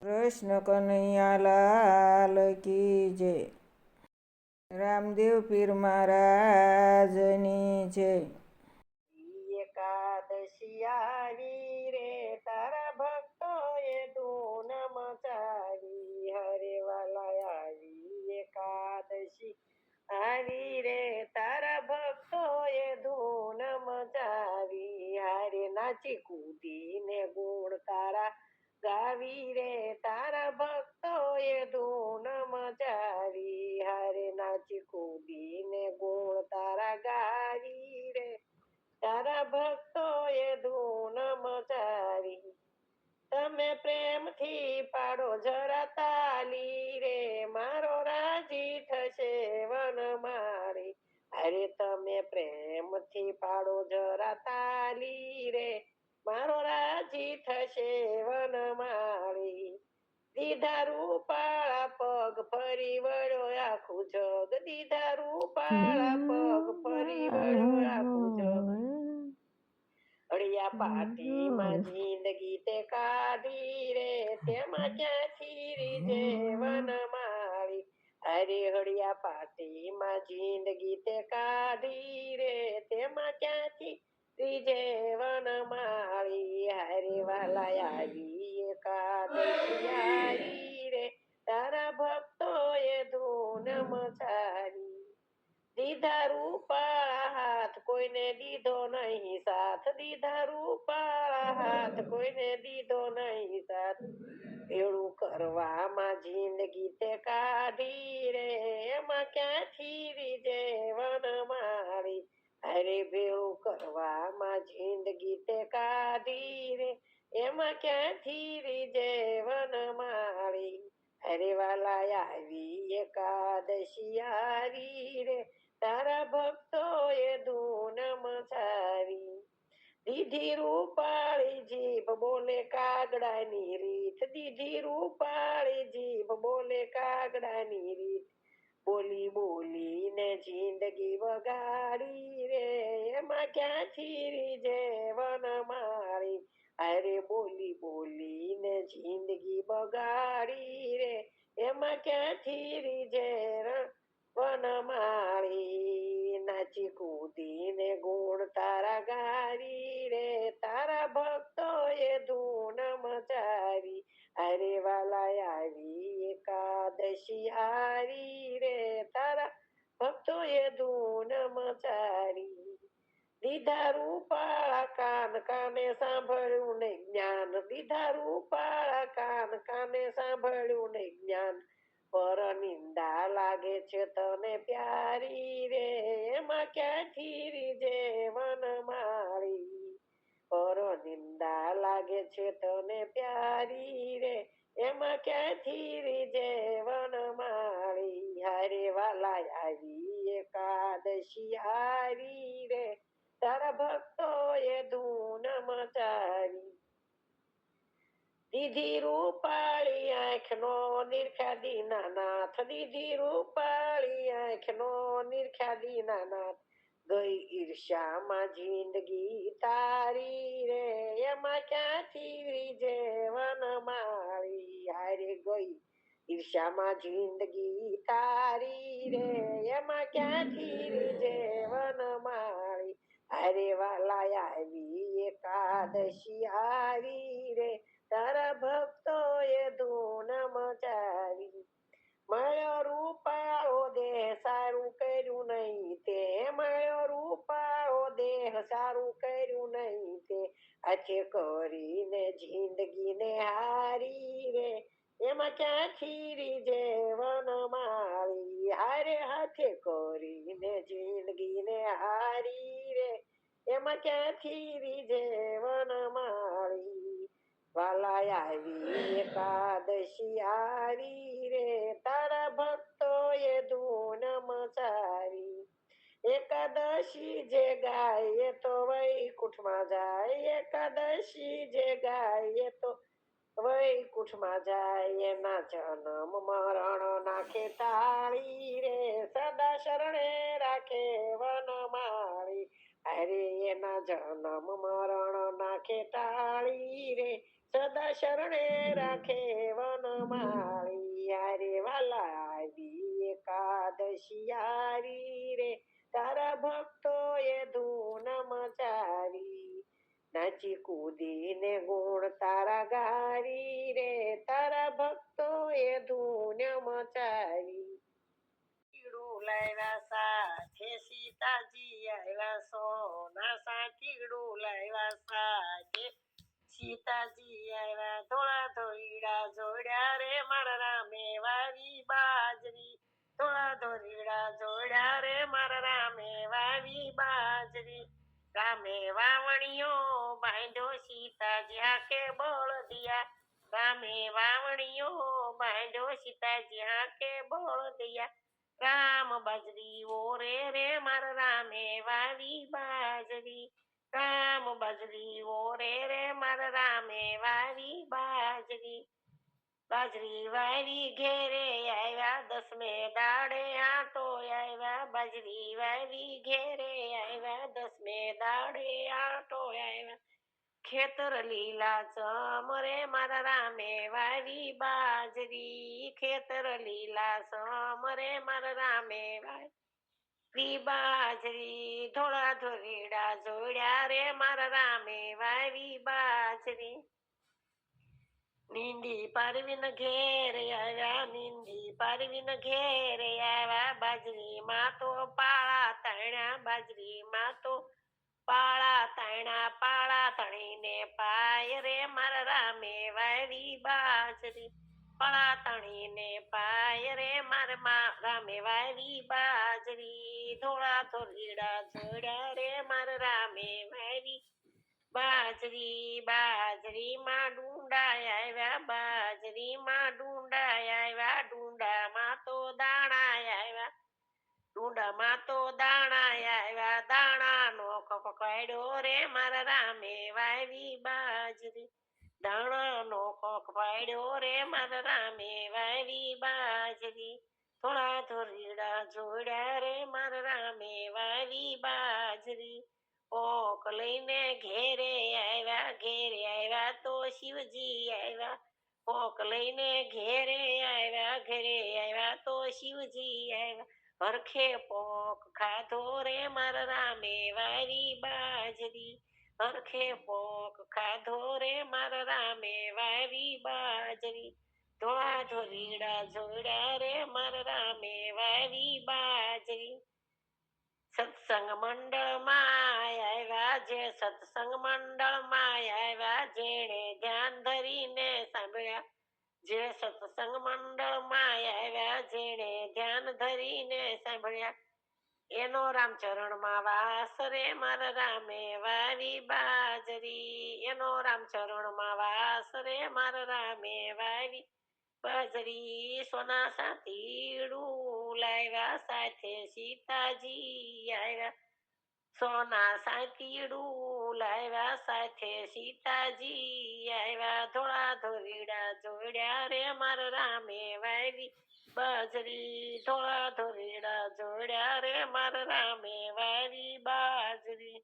કૃષ્ણ કનૈયા લાલ કી જય. રામદેવ પીર મહારાજની જય. એકાદશી આવી રે તારા ભક્તોએ ધૂન મચાવી, હરે વાલા આવી એકાદશી આવી રે તારા ભક્તોએ ધૂન મચાવી, હારે નાચી કૂદીને ગુણ તારા ગાવી રે તારા ભક્તોએ ધૂન મચાવી, હારે નાચી કૂદીને ગુણ તારા ગાવી રે તારા ભક્તોએ ધૂન મચાવી. તમે પ્રેમથી પાડો જરા તાલી રે મારો રાજી થશે વન મારી, અરે તમે પ્રેમથી પાડો જરા તાલી રે મારો રાજી થશે વન માળી. દીધા રૂપાળા પગ ફરી વળ્યો આખું જગ, દીધા રૂપાળા પગ ફરી વળ્યો આખું જગ, અળિયા પાટીમાં જિંદગી તે કાઢી રે તેમાં ક્યાંથી રીજે વન માળી, અરે હળિયા પાટીમાં જિંદગી તે કાઢી રે તેમાં ક્યાંથી રીજે વન માળી, હારે વાલા આવી એકાદશી આવી રે તારા ભક્તોએ ધૂન મચાવી. દીધા રૂપાળા હાથ કોઈને દીધો નહીં સાથ, દીધા રૂપાળા હાથ કોઈને દીધો નહીં સાથ, ભેળું કરવામાં જિંદગી તે કાઢી રે એમાં ક્યાંથી રીજે વન માળી, અરે ભેળું કરવામાં જિંદગી તે કાઢી રે એમાં ક્યાંથી રીજે વન માળી, અરે વાલા આવી એકાદશી આવી રે તારા ભક્તોએ ધૂન મચાવી. દીધી રૂપાળી જીભ બોલે કાગડાની રીત, દીધી રૂપાળી જીભ બોલે કાગડાની રીત, બોલી બોલીને જિંદગી વગાડી રે એમાં ક્યાંથી રીજે વન માળી, અરે બોલી બોલીને જિંદગી બગાડી રે એમાં ક્યાંથી રીજે વન માળી, નાચી કૂદીને ગુણ તારા ગાવી રે તારા ભક્તોએ ધૂન મચાવી, અરે વાલા આવી એકાદશી આવી રે તારા ભક્તોએ ધૂન મચાવી. દીધા રૂપાળા કાન કાને સાંભળ્યું ને જ્ઞાન, દીધા રૂપાળા કાન કાને સાંભળ્યું ને જ્ઞાન, પર નિંદા લાગે છે તને પ્યારી રે એમાં ક્યાંથી રીજે વન માળી, પર નિંદા લાગે છે તને પ્યારી રે એમાં ક્યાંથી રીજે વન માળી, હારે વાલા આવી એકાદશી આવી રે તારા ભક્તોએ ધૂન મચાવી. દીધી રૂપાળી આંખનો નિરખા દીનાનાથ, દીધી રૂપાળી આંખનો નિરખા દીનાનાથ, ગઈ ઈર્ષામાં જિંદગી તારી રે એમાં ક્યાંથી રીજે વન માળી, હારે ગઈ ઈર્ષામાં જિંદગી તારી રે એમાં ક્યાંથી રીજે વન માળી, અરે વાલા આવી એકાદશી આવી રે તારા ભક્તોએ ધૂન મચાવી. મળ્યો રૂપાળો દેહ સારું કર્યું નહીં તે, મળ્યો રૂપાળો દેહ સારું કર્યું નહીં તે, આછે કરીને જિંદગીને હારી રે એમાં ક્યાંથી રીજે વન માળી, હારે હાથે કરીને જિંદગીને હારી રે એમાં ક્યાંથી રીજે વન માળી, વાલા આવી એકાદશી આવી રે તારા ભક્તોએ ધૂન મચાવી. એકાદશી જે ગાય તો વૈકુંઠમાં જાય, એકાદશી જે ગાય તો વૈકુંઠમાં જાય, એના જન્મ મરણ નાખે તાળી રે સદા શરણે રાખે વન માળી, અરે એના જન્મ મરણ નાખે તાળી રે સદા શરણે રાખે વન માળી યારે વાલા આવી એકાદશી આવી રે તારા ભક્તોએ ધૂન મચાવી નાચી કૂદીને ગુણ તારા ગારી રે તારા ભક્તોએ ધૂન મચાવી કીડું લાવ્યા સાથે સીતાજી આવ્યા સોના સાકીડું લાવ્યા સાથે સીતાજી આવ્યા ધોળા ધોળીડા જોડ્યા રે મારા રામે વાવી બાજરી ધોળા ધોળીડા જોડ્યા રે મારા રામે વાવી બાજરી રામે વાવણીઓ બાંધ્યો સીતાજી હાકે બળદિયા રામે વાવણીઓ બાંધ્યો સીતાજી હાકે બળદિયા રામ બાજરી ઓરે રે મારા રામે વાવી બાજરી રામ બાજરી ઓરે રે મારા રામે વાવી બાજરી બાજરી વાવી ઘેરે આવ્યા દસમે દાડે આટો આવ્યા બાજરી વાવી ઘેરે આવ્યા દસમે દાડે આટો આવ્યા ખેતર લીલા ચમરે મારા રામે વાવી બાજરી ખેતર લીલા ચમરે મારા રામે વાવી બાજરી ધોળા ધોળીડા જોડ્યા રે મારા રામે વાવી બાજરી નીંદી પારવીને ઘેર આવ્યા નીંદી પારવીને ઘેર આવ્યા બાજરી માં તો પાળા તણ્યા બાજરી માં તો પાળા તણીને પાય રે મારા રામે વાવી બાજરી પાળા તણીને પાય રે મારા રામે વાવી બાજરી ધોળા ધોળીડા જોડ્યા રે મારા રામે વાવી બાજરીમાં ડુંડા આવ્યા બાજરીમાં ડુંડા આવ્યા ડુંડામાં તો દાણા આવ્યા ડુંડામાં તો દાણા આવ્યા દાણાનો ખોખવાડ્યો રે મારા રામે વાવી બાજરી દાણાનો ખોખવાડ્યો રે મારા રામે વાવી બાજરી થોડા ધોરીડા જોડ્યા રે મારા રામે વાવી બાજરી પોક લઈને ઘેરે આવ્યા તો શિવજી આવ્યા પોક લઈને ઘેરે આવ્યા તો શિવજી આવ્યા હરખે પોક ખાધો રે મારા રામે વાવી બાજરી હરખે પોક ખાધો રે મારા રામે વાવી બાજરી ધોળા ધોરીડા જોડ્યા રે મારા રામે વાવી બાજરી સત્સંગ મંડળમાં આવ્યા જે સત્સંગ મંડળમાં આવ્યા જેણે ધ્યાન ધરીને સાંભળ્યા જે સત્સંગ મંડળમાં આવ્યા જેણે ધ્યાન ધરીને સાંભળ્યા એનો રામચરણમાં વાસ રે મારા રામે વાવી બાજરી એનો રામચરણમાં વાસ રે મારા રામે વાવી બાજરી સોના સાતીડું લાવ્યા સાથે સીતાજી આવ્યા સોના સાતીડું લાવ્યા સાથે સીતાજી આવ્યા ધોળા ધોરીડા જોડ્યા રે મારા રામે વાવી બાજરી ધોળા ધોરીડા જોડ્યા રે મારા રામે વાવી બાજરી